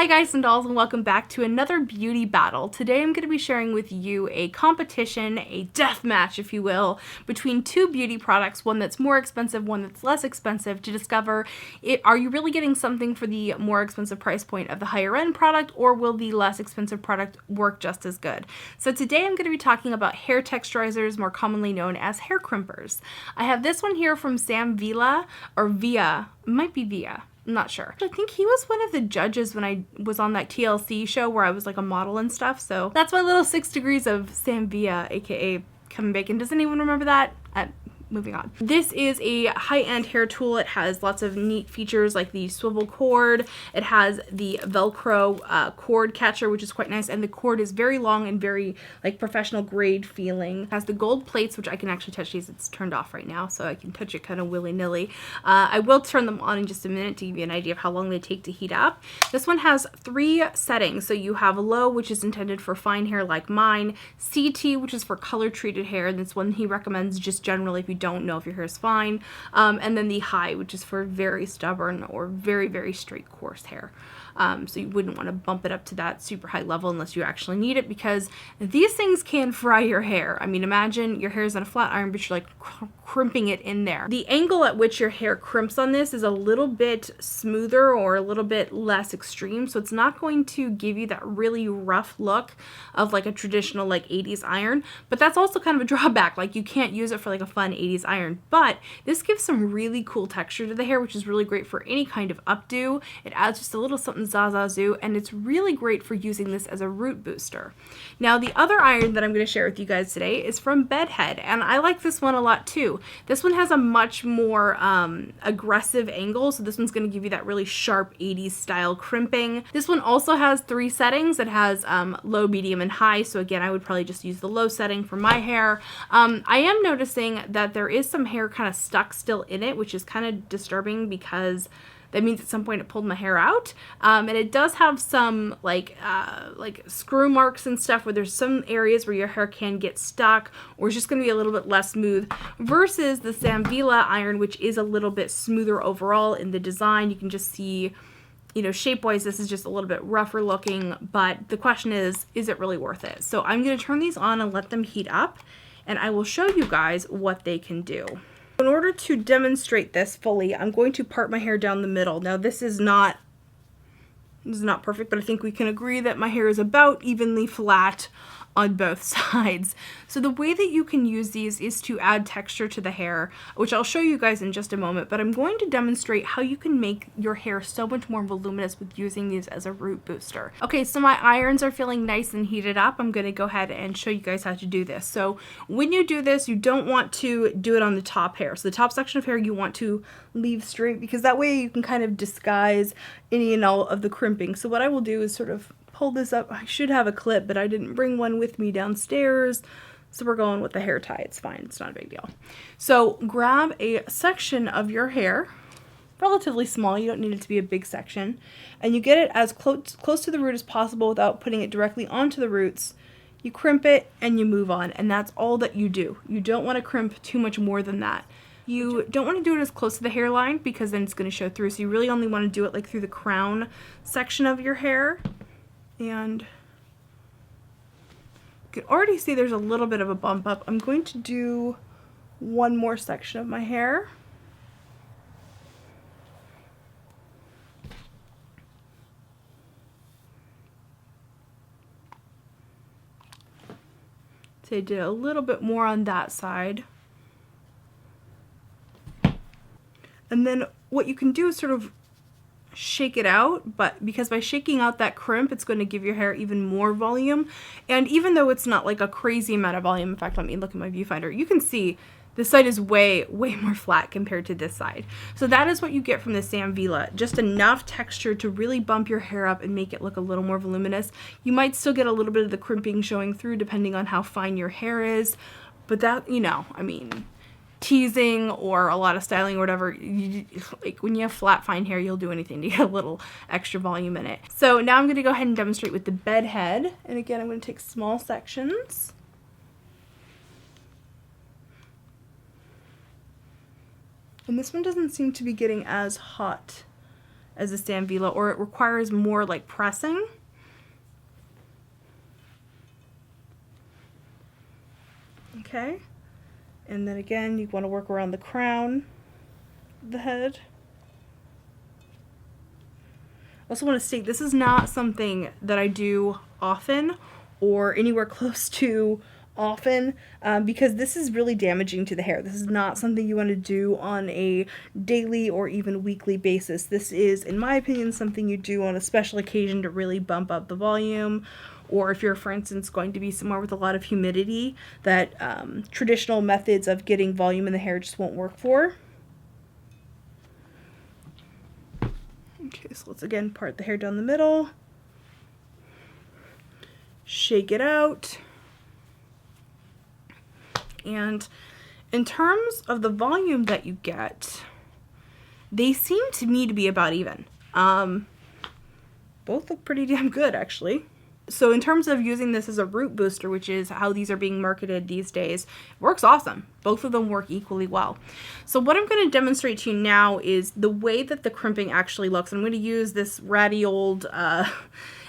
Hi guys and dolls, and welcome back to another beauty battle. Today I'm going to be sharing with you a competition, a death match if you will, between two beauty products, one that's more expensive, one that's less expensive, to discover are you really getting something for the more expensive price point of the higher end product, or will the less expensive product work just as good? So today I'm going to be talking about hair texturizers, more commonly known as hair crimpers. I have this one here from Samvila, or Via, it might be Via. I'm not sure. I think he was one of the judges when I was on that TLC show where I was like a model and stuff. So that's my little 6 degrees of Samvila, aka Kevin Bacon. Does anyone remember that? Moving on. This is a high-end hair tool. It has lots of neat features like the swivel cord. It has the Velcro cord catcher, which is quite nice, and the cord is very long and very like professional grade feeling. It has the gold plates, which I can actually touch these. It's turned off right now, so I can touch it kind of willy-nilly. I will turn them on in just a minute to give you an idea of how long they take to heat up. This one has 3 settings. So you have low, which is intended for fine hair like mine, CT, which is for color-treated hair, and this one he recommends just generally if you don't know if your hair is fine, and then the high, which is for very stubborn or very, very straight, coarse hair. So you wouldn't want to bump it up to that super high level unless you actually need it, because these things can fry your hair. I mean, imagine your hair is on a flat iron, but you're like crimping it in there. The angle at which your hair crimps on this is a little bit smoother or a little bit less extreme, so it's not going to give you that really rough look of like a traditional like 80s iron, but that's also kind of a drawback. Like you can't use it for like a fun 80s iron, but this gives some really cool texture to the hair, which is really great for any kind of updo. It adds just a little something zazazoo, and it's really great for using this as a root booster. Now the other iron that I'm going to share with you guys today is from Bedhead, and I like this one a lot too. This one has a much more aggressive angle, so this one's going to give you that really sharp 80s style crimping. This one also has 3 settings. It has low, medium, and high, so again I would probably just use the low setting for my hair. I am noticing that there is some hair kind of stuck still in it, which is kind of disturbing because that means at some point it pulled my hair out. And it does have some like screw marks and stuff where there's some areas where your hair can get stuck or it's just going to be a little bit less smooth, versus the Samvila iron, which is a little bit smoother overall in the design. You can just see, you know, shape-wise this is just a little bit rougher looking, but the question is it really worth it? So I'm going to turn these on and let them heat up, and I will show you guys what they can do. In order to demonstrate this fully, I'm going to part my hair down the middle. Now this is not perfect, but I think we can agree that my hair is about evenly flat on both sides. So the way that you can use these is to add texture to the hair, which I'll show you guys in just a moment, but I'm going to demonstrate how you can make your hair so much more voluminous with using these as a root booster. Okay, so my irons are feeling nice and heated up. I'm going to go ahead and show you guys how to do this. So when you do this, you don't want to do it on the top hair. So the top section of hair you want to leave straight, because that way you can kind of disguise any and all of the crimping. So what I will do is sort of pull this up. I should have a clip, but I didn't bring one with me downstairs, so we're going with the hair tie. It's fine, it's not a big deal. So grab a section of your hair, relatively small, you don't need it to be a big section, and you get it as close to the root as possible without putting it directly onto the roots. You crimp it and you move on, and that's all that you do. You don't want to crimp too much more than that. You don't want to do it as close to the hairline because then it's going to show through, so you really only want to do it like through the crown section of your hair. And you can already see there's a little bit of a bump up. I'm going to do one more section of my hair. So I did a little bit more on that side. And then what you can do is sort of shake it out, but because by shaking out that crimp, it's going to give your hair even more volume. And even though it's not like a crazy amount of volume, in fact, let me look at my viewfinder, you can see this side is way more flat compared to this side. So that is what you get from the Samvila, just enough texture to really bump your hair up and make it look a little more voluminous. You might still get a little bit of the crimping showing through depending on how fine your hair is, but that, you know, I mean, teasing or a lot of styling or whatever, like when you have flat fine hair, you'll do anything to get a little extra volume in it. So now I'm going to go ahead and demonstrate with the Bedhead, and again I'm going to take small sections. And this one doesn't seem to be getting as hot as a Samvila, or it requires more like pressing. Okay, and then again, you want to work around the crown of the head. I also want to state this is not something that I do often or anywhere close to often, because this is really damaging to the hair. This is not something you want to do on a daily or even weekly basis. This is, in my opinion, something you do on a special occasion to really bump up the volume, or if you're, for instance, going to be somewhere with a lot of humidity that traditional methods of getting volume in the hair just won't work for. Okay, so let's again part the hair down the middle, shake it out, and in terms of the volume that you get, they seem to me to be about even. Both look pretty damn good, actually. So in terms of using this as a root booster, which is how these are being marketed these days, it works awesome. Both of them work equally well. So what I'm going to demonstrate to you now is the way that the crimping actually looks. I'm going to use this ratty old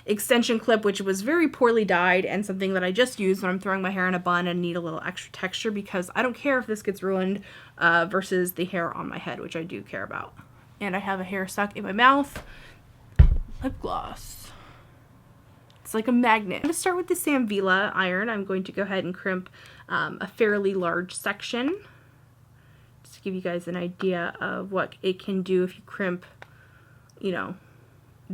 extension clip, which was very poorly dyed and something that I just use when I'm throwing my hair in a bun and need a little extra texture, because I don't care if this gets ruined versus the hair on my head, which I do care about. And I have a hair stuck in my mouth. Lip gloss. It's like a magnet. I'm going to start with the Samvila iron. I'm going to go ahead and crimp a fairly large section, just to give you guys an idea of what it can do if you crimp, you know,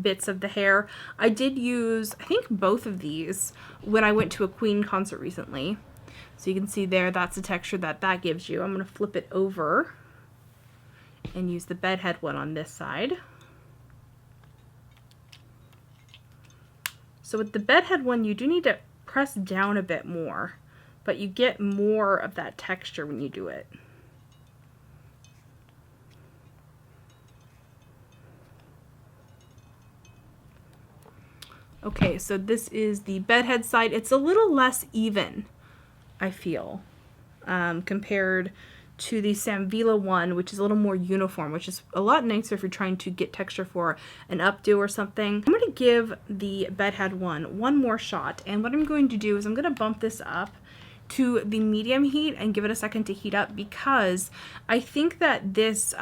bits of the hair. I did use, I think, both of these when I went to a Queen concert recently. So you can see there, that's the texture that that gives you. I'm going to flip it over and use the bedhead one on this side. So with the bedhead one, you do need to press down a bit more, but you get more of that texture when you do it. Okay, so this is the bedhead side. It's a little less even, I feel, compared to the Samvila one, which is a little more uniform, which is a lot nicer if you're trying to get texture for an updo or something. I'm going to give the bedhead one more shot, and what I'm going to do is I'm going to bump this up to the medium heat and give it a second to heat up, because I think that this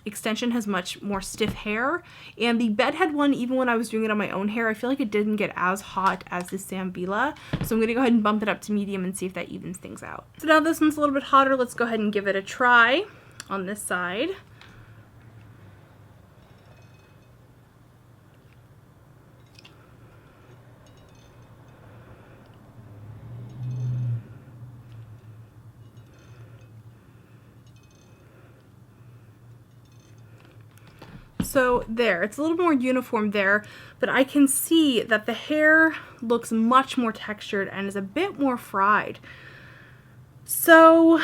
extension has much more stiff hair, and the bedhead one, even when I was doing it on my own hair, I feel like it didn't get as hot as the Samvila. So I'm going to go ahead and bump it up to medium and see if that evens things out. So now this one's a little bit hotter. Let's go ahead and give it a try on this side. So there, it's a little more uniform there, but I can see that the hair looks much more textured and is a bit more fried. So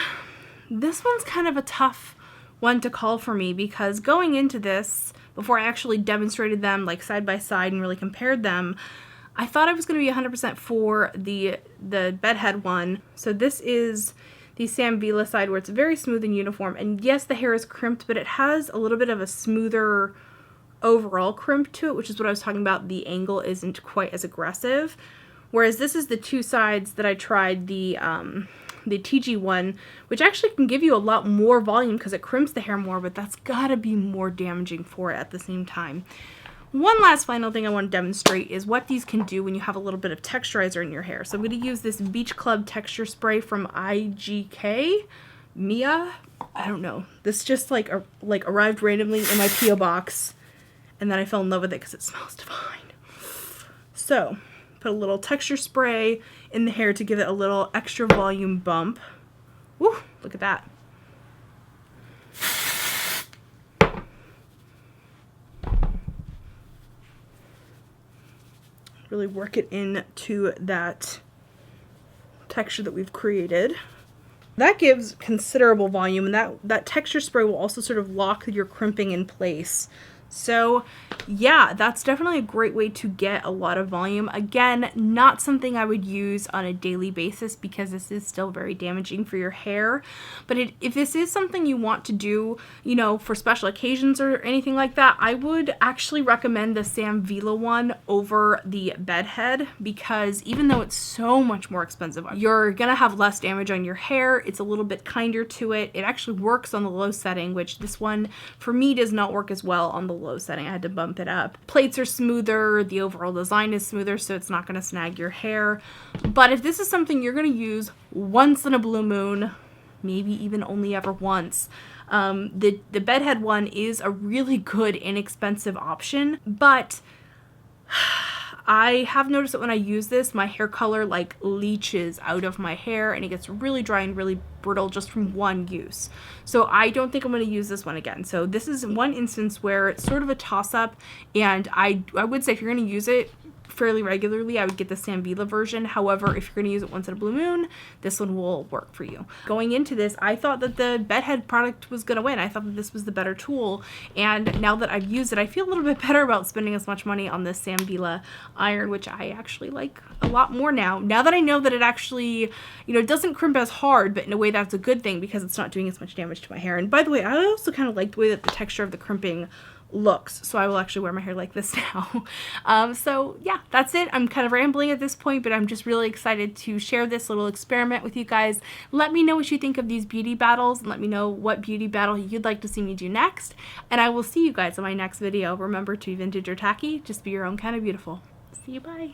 this one's kind of a tough one to call for me, because going into this, before I actually demonstrated them like side by side and really compared them, I thought I was going to be 100% for the bedhead one. So this is the Samvila side, where it's very smooth and uniform, and yes, the hair is crimped, but it has a little bit of a smoother overall crimp to it, which is what I was talking about. The angle isn't quite as aggressive, whereas this is the two sides that I tried, the TG one, which actually can give you a lot more volume because it crimps the hair more, but that's gotta be more damaging for it at the same time. One last final thing I want to demonstrate is what these can do when you have a little bit of texturizer in your hair. So I'm going to use this Beach Club texture spray from IGK, Mia, I don't know. This just like arrived randomly in my P.O. box, and then I fell in love with it because it smells divine. So put a little texture spray in the hair to give it a little extra volume bump. Woo, look at that. Really work it into that texture that we've created. That gives considerable volume, and that texture spray will also sort of lock your crimping in place. So yeah, that's definitely a great way to get a lot of volume. Again, not something I would use on a daily basis because this is still very damaging for your hair. But if this is something you want to do, you know, for special occasions or anything like that, I would actually recommend the Samvila one over the bedhead, because even though it's so much more expensive, you're gonna have less damage on your hair. It's a little bit kinder to it. It actually works on the low setting, which this one for me does not work as well on the low setting. I had to bump it up. Plates are smoother, the overall design is smoother, so it's not going to snag your hair. But if this is something you're going to use once in a blue moon, maybe even only ever once, the bedhead one is a really good, inexpensive option. But I have noticed that when I use this, my hair color like leaches out of my hair and it gets really dry and really brittle just from one use. So I don't think I'm going to use this one again. So this is one instance where it's sort of a toss-up, and I would say if you're going to use it fairly regularly, I would get the Samvila version. However, if you're going to use it once in a blue moon, this one will work for you. Going into this, I thought that the bedhead product was going to win. I thought that this was the better tool, and now that I've used it, I feel a little bit better about spending as much money on this Samvila iron, which I actually like a lot more now. Now that I know that it actually, you know, it doesn't crimp as hard, but in a way that's a good thing because it's not doing as much damage to my hair. And by the way, I also kind of like the way that the texture of the crimping looks, so I will actually wear my hair like this now. So yeah, that's it. I'm kind of rambling at this point, but I'm just really excited to share this little experiment with you guys. Let me know what you think of these beauty battles, and let me know what beauty battle you'd like to see me do next, and I will see you guys in my next video. Remember to be vintage or tacky, just be your own kind of beautiful. See you, bye.